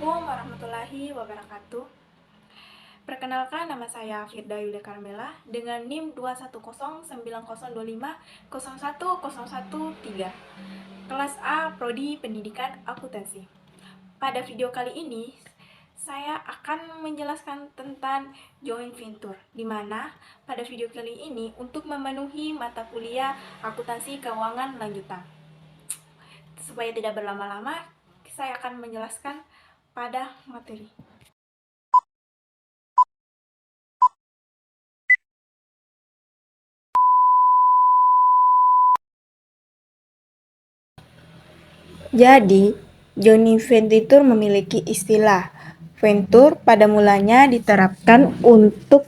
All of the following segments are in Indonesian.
Assalamualaikum warahmatullahi wabarakatuh. Perkenalkan, nama saya Firda Yulia Carmela dengan NIM 2109025010113, kelas A, Prodi Pendidikan Akuntansi. Pada video kali ini, saya akan menjelaskan tentang joint venture, di mana pada video kali ini untuk memenuhi mata kuliah akuntansi keuangan lanjutan. Supaya tidak berlama-lama, saya akan menjelaskan pada materi. Jadi, joint venture memiliki istilah. Venture pada mulanya diterapkan untuk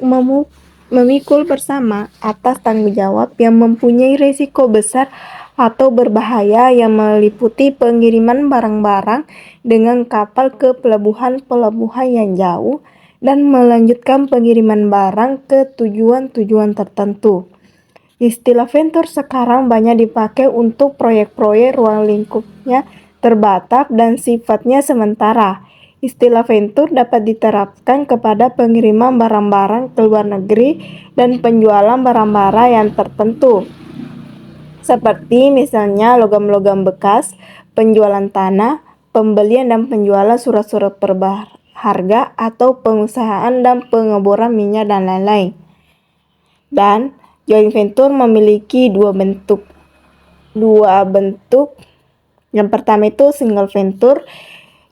memikul bersama atas tanggung jawab yang mempunyai risiko besar atau berbahaya yang meliputi pengiriman barang-barang dengan kapal ke pelabuhan-pelabuhan yang jauh dan melanjutkan pengiriman barang ke tujuan-tujuan tertentu. Istilah venture sekarang banyak dipakai untuk proyek-proyek ruang lingkupnya terbatas dan sifatnya sementara. Istilah venture dapat diterapkan kepada pengiriman barang-barang ke luar negeri dan penjualan barang-barang yang tertentu, seperti misalnya logam-logam bekas, penjualan tanah, pembelian dan penjualan surat-surat berharga, atau pengusahaan dan pengeboran minyak dan lain-lain. Dan joint venture memiliki dua bentuk. Yang pertama itu single venture,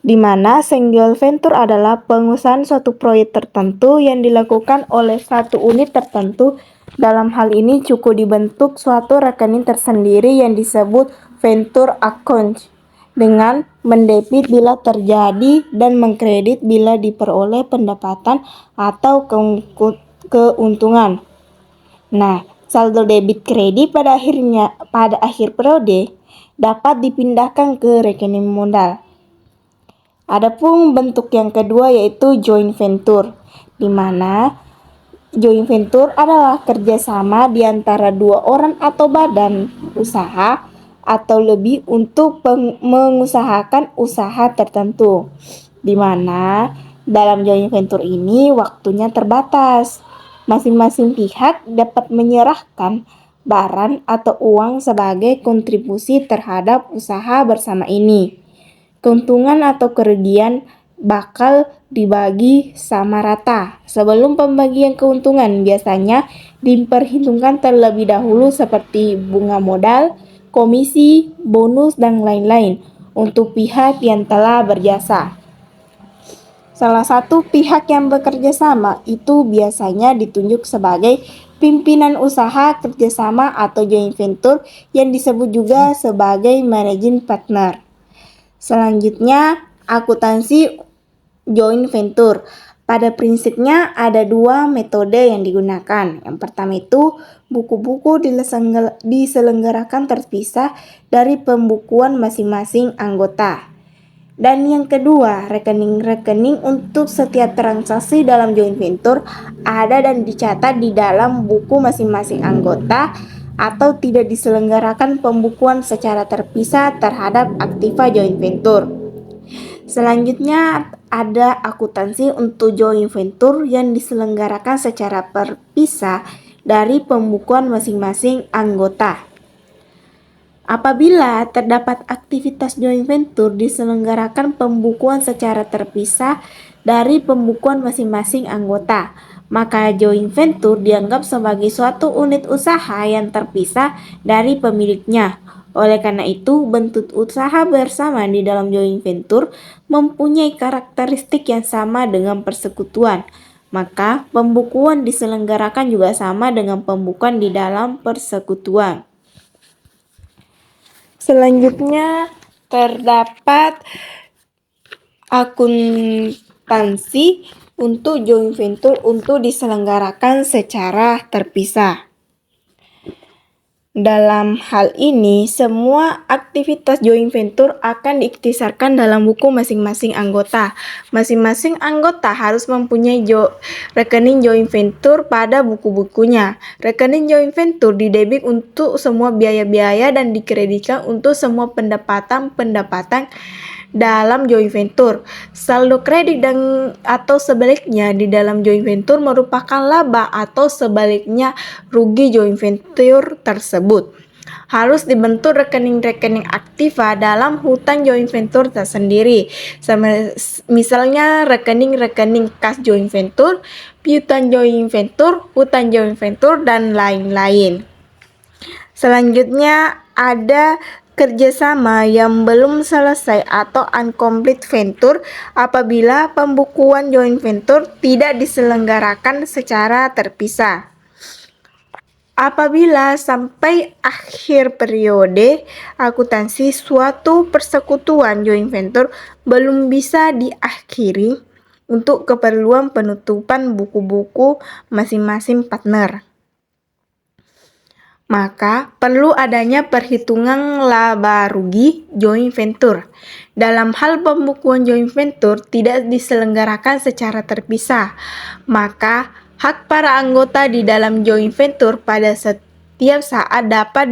di mana single venture adalah pengusahaan suatu proyek tertentu yang dilakukan oleh satu unit tertentu. Dalam hal ini cukup dibentuk suatu rekening tersendiri yang disebut venture account, dengan mendebit bila terjadi dan mengkredit bila diperoleh pendapatan atau keuntungan. Nah, saldo debit kredit pada akhir periode dapat dipindahkan ke rekening modal. Adapun bentuk yang kedua yaitu joint venture, di mana joint venture adalah kerjasama di antara dua orang atau badan usaha atau lebih untuk mengusahakan usaha tertentu, di mana dalam joint venture ini waktunya terbatas. Masing-masing pihak dapat menyerahkan barang atau uang sebagai kontribusi terhadap usaha bersama ini. Keuntungan atau kerugian bakal dibagi sama rata. Sebelum pembagian keuntungan biasanya diperhitungkan terlebih dahulu seperti bunga modal, komisi, bonus, dan lain-lain untuk pihak yang telah berjasa. Salah satu pihak yang bekerja sama itu biasanya ditunjuk sebagai pimpinan usaha kerjasama atau joint venture yang disebut juga sebagai managing partner. Selanjutnya, akuntansi joint venture. Pada prinsipnya ada dua metode yang digunakan. Yang pertama itu buku-buku diselenggarakan terpisah dari pembukuan masing-masing anggota. Dan yang kedua, rekening-rekening untuk setiap transaksi dalam joint venture ada dan dicatat di dalam buku masing-masing anggota, atau tidak diselenggarakan pembukuan secara terpisah terhadap aktiva joint venture. Selanjutnya ada akuntansi untuk joint venture yang diselenggarakan secara terpisah dari pembukuan masing-masing anggota. Apabila terdapat aktivitas joint venture diselenggarakan pembukuan secara terpisah dari pembukuan masing-masing anggota, maka joint venture dianggap sebagai suatu unit usaha yang terpisah dari pemiliknya. Oleh karena itu, bentuk usaha bersama di dalam joint venture mempunyai karakteristik yang sama dengan persekutuan. Maka, pembukuan diselenggarakan juga sama dengan pembukuan di dalam persekutuan. Selanjutnya terdapat akuntansi untuk joint venture untuk diselenggarakan secara terpisah. Dalam hal ini, semua aktivitas joint venture akan diiktisarkan dalam buku masing-masing anggota. Masing-masing anggota harus mempunyai rekening joint venture pada buku-bukunya. Rekening joint venture didebit untuk semua biaya-biaya dan dikreditkan untuk semua pendapatan dalam joint venture. Saldo kredit atau sebaliknya di dalam joint venture merupakan laba atau sebaliknya rugi joint venture tersebut. Harus dibentuk rekening-rekening aktiva dalam hutang joint venture tersendiri. Misalnya rekening-rekening kas joint venture, piutang joint venture, hutang joint venture, dan lain-lain. Selanjutnya ada kerjasama yang belum selesai atau incomplete venture apabila pembukuan joint venture tidak diselenggarakan secara terpisah. Apabila sampai akhir periode akuntansi suatu persekutuan joint venture belum bisa diakhiri untuk keperluan penutupan buku-buku masing-masing partner, maka perlu adanya perhitungan laba rugi joint venture. Dalam hal pembukuan joint venture tidak diselenggarakan secara terpisah, maka hak para anggota di dalam joint venture pada setiap saat dapat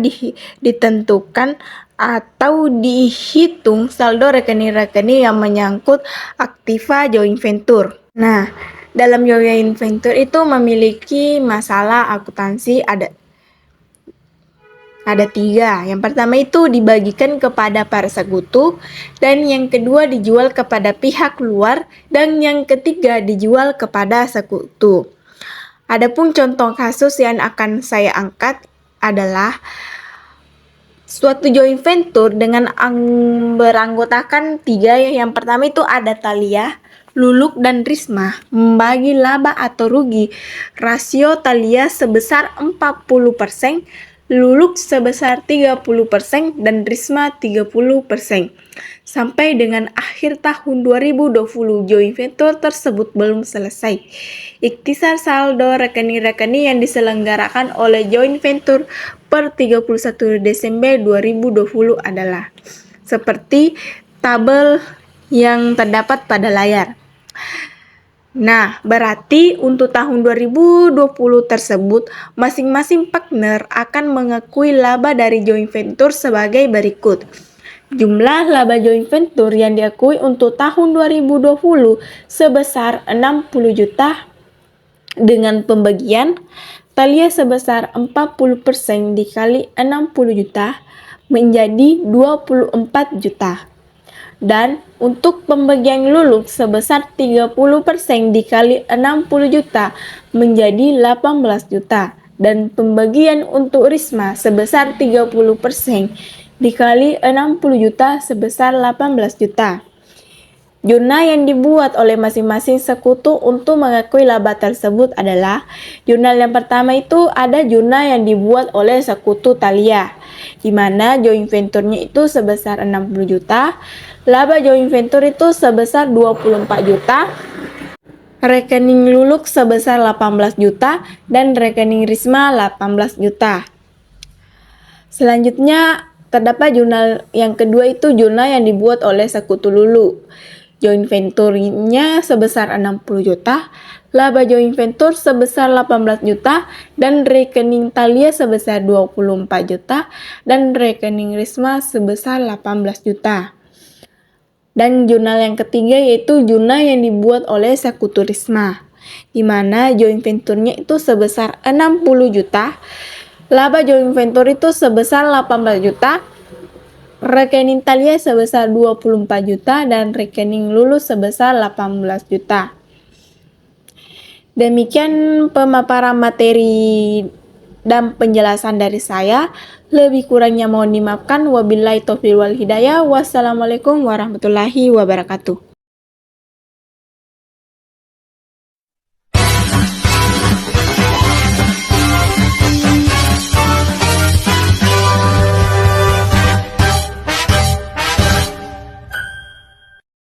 ditentukan atau dihitung saldo rekening-rekening yang menyangkut aktiva joint venture. Nah, dalam joint venture itu memiliki masalah akuntansi ada 3. Yang pertama itu dibagikan kepada para sekutu, dan yang kedua dijual kepada pihak luar, dan yang ketiga dijual kepada sekutu. Adapun contoh kasus yang akan saya angkat adalah suatu joint venture dengan beranggotakan 3. Yang pertama itu ada Thalia, Luluk, dan Risma membagi laba atau rugi. Rasio Thalia sebesar 40%, Luluk sebesar 30%, dan Risma 30%. Sampai dengan akhir tahun 2020, joint venture tersebut belum selesai. Ikhtisar saldo rekening-rekening yang diselenggarakan oleh joint venture per 31 Desember 2020 adalah seperti tabel yang terdapat pada layar. Nah, berarti untuk tahun 2020 tersebut, masing-masing partner akan mengakui laba dari joint venture sebagai berikut. Jumlah laba joint venture yang diakui untuk tahun 2020 sebesar 60 juta dengan pembagian Thalia sebesar 40% dikali 60 juta menjadi 24 juta. Dan untuk pembagian Luluk sebesar 30% dikali 60 juta menjadi 18 juta. Dan pembagian untuk Risma sebesar 30% dikali 60 juta sebesar 18 juta. Jurnal yang dibuat oleh masing-masing sekutu untuk mengakui laba tersebut adalah jurnal yang pertama itu ada jurnal yang dibuat oleh sekutu Thalia, di mana joint venture-nya itu sebesar 60 juta, laba joint venture itu sebesar 24 juta, rekening Luluk sebesar 18 juta, dan rekening Risma 18 juta. Selanjutnya terdapat jurnal yang kedua itu jurnal yang dibuat oleh sekutu Lulu. Joint venture-nya sebesar 60 juta, laba joint venture sebesar 18 juta, dan rekening Thalia sebesar 24 juta, dan rekening Risma sebesar 18 juta. Dan jurnal yang ketiga yaitu jurnal yang dibuat oleh sekutu Risma, di mana joint venture-nya itu sebesar 60 juta, laba joint venture itu sebesar 18 juta, rekening Thalia sebesar 24 juta, dan rekening Lulu sebesar 18 juta. Demikian pemaparan materi dan penjelasan dari saya. Lebih kurangnya mohon dimaafkan. Wabillahi taufiq wal hidayah. Wassalamualaikum warahmatullahi wabarakatuh.